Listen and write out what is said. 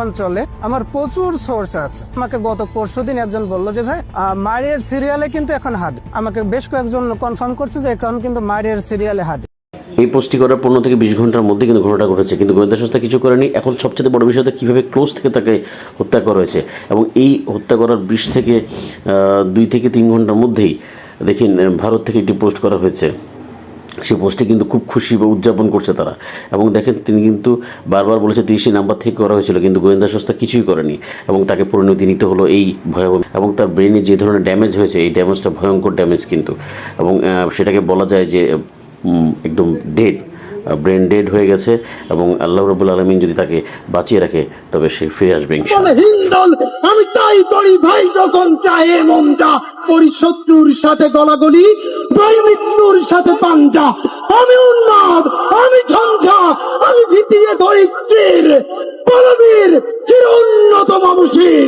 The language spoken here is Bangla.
অঞ্চলে আমার প্রচুর সোর্স আছে। আমাকে গত পরশুদিন একজন বলল যে ভাই মারিয়ার সিরিয়ালে কিন্তু এখন হাত, আমাকে বেশ কয়েকজন কনফার্ম করছে যে এখন কিন্তু মারিয়ার সিরিয়ালে হাত। এই পোস্টটি করার 15 থেকে 20 ঘন্টার মধ্যে কিন্তু ঘটনাটা ঘটেছে, কিন্তু গোয়েন্দা সংস্থা কিছু করেনি। এখন সবচেয়ে বড় বিষয়টা কীভাবে ক্লোজ থেকে তাকে হত্যা করা হয়েছে, এবং এই হত্যা করার 20 থেকে 2 থেকে 3 ঘন্টার মধ্যেই দেখেন ভারত থেকে একটি পোস্ট করা হয়েছে। সেই পোস্টে কিন্তু খুব খুশি বা উদযাপন করছে তারা, এবং দেখেন তিনি কিন্তু বারবার বলেছে 30 নাম্বার থেকে করা হয়েছিল, কিন্তু গোয়েন্দা সংস্থা কিছুই করেনি এবং তাকে পরিণতি নিতে হলো এই ভয়াবহ। এবং তার ব্রেনে যে ধরনের ড্যামেজ হয়েছে, এই ড্যামেজটা ভয়ঙ্কর ড্যামেজ কিন্তু, এবং সেটাকে বলা যায় যে একদম ডেড, ব্রেন ডেড হয়ে গেছে। এবং আল্লাহ রাব্বুল আলামিন যদি তাকে বাঁচিয়ে রাখে তবে সে ফিরে আসবে ইনশাআল্লাহ। আমি তাই করি ভাই, যখন চাহে মনটা করি শত্রুর সাথে গলাগলি, ভাই মৃত্যুর সাথে পাঞ্জা। আমি উন্মাদ, আমি ঝঞ্ঝা, আমি ভিতিয়ে ধরি চির বলবীর চির উন্নত মানসিক।